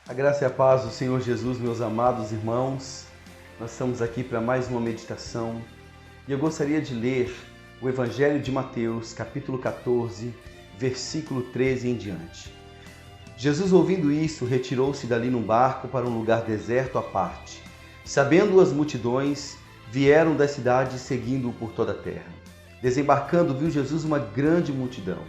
A graça e a paz do Senhor Jesus, meus amados irmãos. Nós estamos aqui para mais uma meditação e eu gostaria de ler o Evangelho de Mateus, capítulo 14, versículo 13 em diante. Jesus, ouvindo isso, retirou-se dali num barco para um lugar deserto à parte. Sabendo as multidões, vieram das cidades seguindo-o por toda a terra. Desembarcando, viu Jesus uma grande multidão.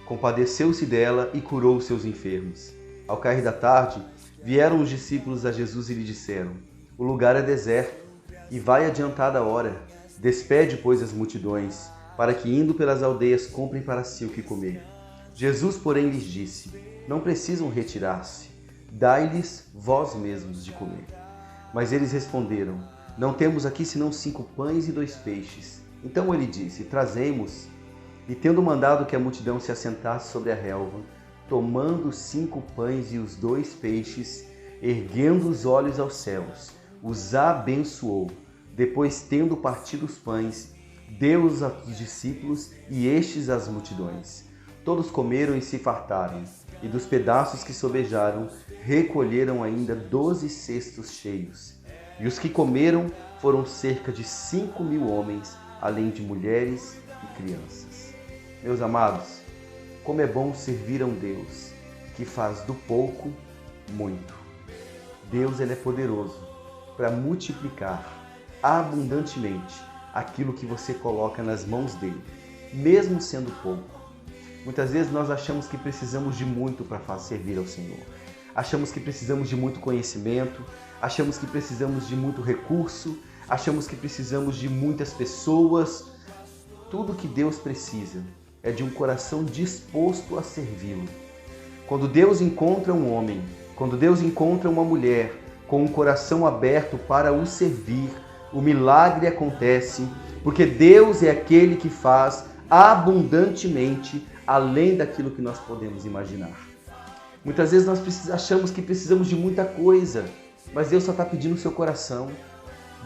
Compadeceu-se dela e curou os seus enfermos. Ao cair da tarde, vieram os discípulos a Jesus e lhe disseram: o lugar é deserto e vai adiantada a hora. Despede, pois, as multidões, para que, indo pelas aldeias, comprem para si o que comer. Jesus, porém, lhes disse: não precisam retirar-se, dai-lhes vós mesmos de comer. Mas eles responderam: não temos aqui senão 5 pães e 2 peixes. Então ele disse: trazei-mos. E tendo mandado que a multidão se assentasse sobre a relva, tomando os 5 pães e os 2 peixes, erguendo os olhos aos céus, os abençoou. Depois, tendo partido os pães, deu-os aos discípulos e estes às multidões. Todos comeram e se fartaram, e dos pedaços que sobejaram, recolheram ainda 12 cestos cheios. E os que comeram foram cerca de 5.000 homens, além de mulheres e crianças. Meus amados, como é bom servir a um Deus que faz do pouco muito. Deus, ele é poderoso para multiplicar abundantemente aquilo que você coloca nas mãos dele, mesmo sendo pouco. Muitas vezes nós achamos que precisamos de muito para servir ao Senhor. Achamos que precisamos de muito conhecimento, achamos que precisamos de muito recurso, achamos que precisamos de muitas pessoas. Tudo que Deus precisa é de um coração disposto a servi-lo. Quando Deus encontra um homem, quando Deus encontra uma mulher com um coração aberto para o servir, o milagre acontece, porque Deus é aquele que faz abundantemente além daquilo que nós podemos imaginar. Muitas vezes nós achamos que precisamos de muita coisa, mas Deus só está pedindo o seu coração.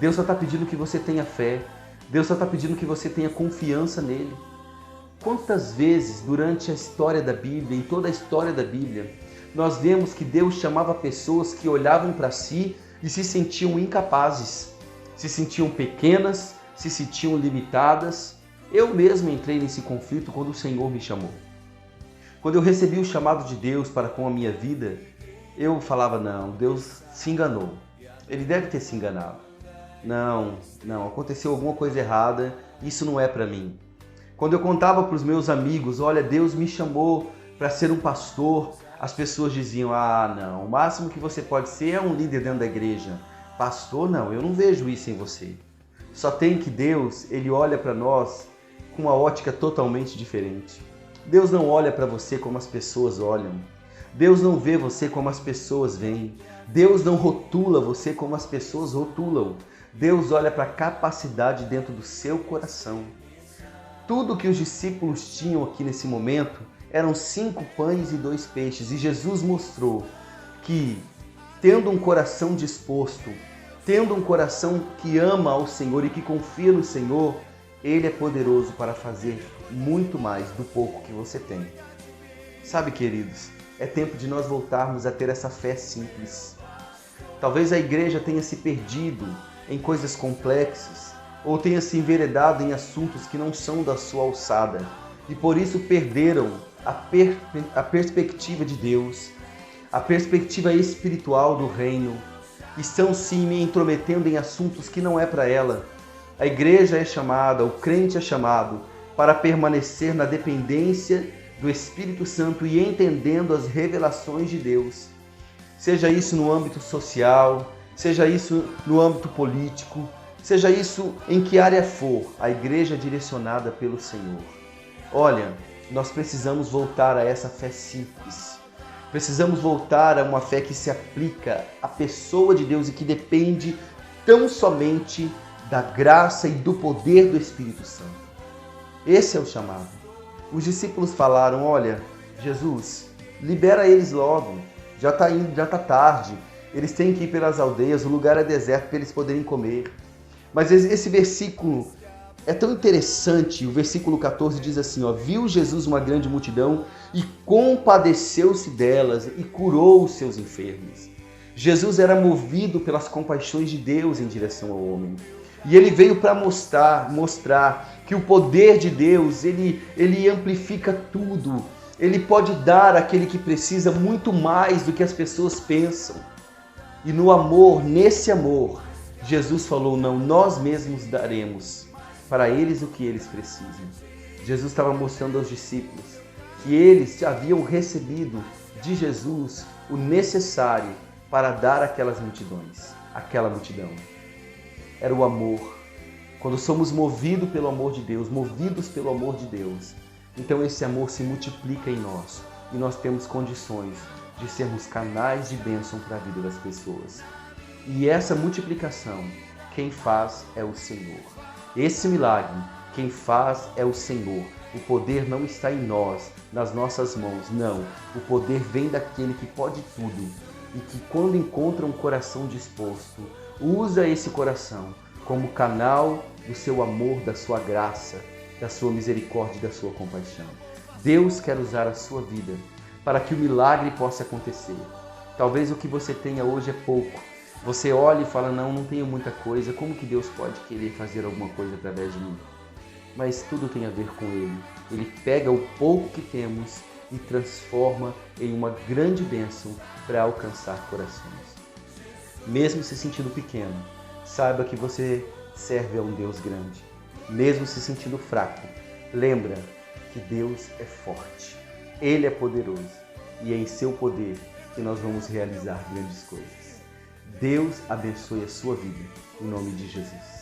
Deus só está pedindo que você tenha fé. Deus só está pedindo que você tenha confiança nele. Quantas vezes durante a história da Bíblia, em toda a história da Bíblia, nós vemos que Deus chamava pessoas que olhavam para si e se sentiam incapazes, se sentiam pequenas, se sentiam limitadas. Eu mesmo entrei nesse conflito quando o Senhor me chamou. Quando eu recebi o chamado de Deus para com a minha vida, eu falava: não, Deus se enganou. Ele deve ter se enganado. Não, aconteceu alguma coisa errada, isso não é para mim. Quando eu contava para os meus amigos: olha, Deus me chamou para ser um pastor, as pessoas diziam: não, o máximo que você pode ser é um líder dentro da igreja. Pastor, não, eu não vejo isso em você. Só tem que Deus, ele olha para nós com uma ótica totalmente diferente. Deus não olha para você como as pessoas olham. Deus não vê você como as pessoas veem. Deus não rotula você como as pessoas rotulam. Deus olha para a capacidade dentro do seu coração. Tudo que os discípulos tinham aqui nesse momento eram 5 pães e 2 peixes. E Jesus mostrou que, tendo um coração disposto, tendo um coração que ama ao Senhor e que confia no Senhor, ele é poderoso para fazer muito mais do pouco que você tem. Sabe, queridos, é tempo de nós voltarmos a ter essa fé simples. Talvez a igreja tenha se perdido em coisas complexas, ou tenha se enveredado em assuntos que não são da sua alçada, e por isso perderam a perspectiva de Deus, a perspectiva espiritual do reino, estão se intrometendo em assuntos que não é para ela. A igreja é chamada, o crente é chamado para permanecer na dependência do Espírito Santo e entendendo as revelações de Deus. Seja isso no âmbito social, seja isso no âmbito político, seja isso em que área for, a igreja é direcionada pelo Senhor. Olha, nós precisamos voltar a essa fé simples. Precisamos voltar a uma fé que se aplica à pessoa de Deus e que depende tão somente da graça e do poder do Espírito Santo. Esse é o chamado. Os discípulos falaram: olha, Jesus, libera eles logo. Já está tarde. Eles têm que ir pelas aldeias, o lugar é deserto para eles poderem comer. Mas esse versículo É tão interessante, o versículo 14 diz assim, ó, viu Jesus uma grande multidão e compadeceu-se delas e curou os seus enfermos. Jesus era movido pelas compaixões de Deus em direção ao homem. E ele veio para mostrar que o poder de Deus, ele amplifica tudo. Ele pode dar àquele que precisa muito mais do que as pessoas pensam. E no amor, nesse amor, Jesus falou, não, nós mesmos daremos para eles o que eles precisam. Jesus estava mostrando aos discípulos que eles haviam recebido de Jesus o necessário para dar àquelas multidões, aquela multidão. Era o amor. Quando somos movidos pelo amor de Deus, então esse amor se multiplica em nós e nós temos condições de sermos canais de bênção para a vida das pessoas. E essa multiplicação, quem faz é o Senhor. Esse milagre, quem faz é o Senhor. O poder não está em nós, nas nossas mãos, não. O poder vem daquele que pode tudo e que, quando encontra um coração disposto, usa esse coração como canal do seu amor, da sua graça, da sua misericórdia e da sua compaixão. Deus quer usar a sua vida para que o milagre possa acontecer. Talvez o que você tenha hoje é pouco. Você olha e fala, não tenho muita coisa, como que Deus pode querer fazer alguma coisa através de mim? Mas tudo tem a ver com Ele. Ele pega o pouco que temos e transforma em uma grande bênção para alcançar corações. Mesmo se sentindo pequeno, saiba que você serve a um Deus grande. Mesmo se sentindo fraco, lembra que Deus é forte. Ele é poderoso e é em seu poder que nós vamos realizar grandes coisas. Deus abençoe a sua vida, em nome de Jesus.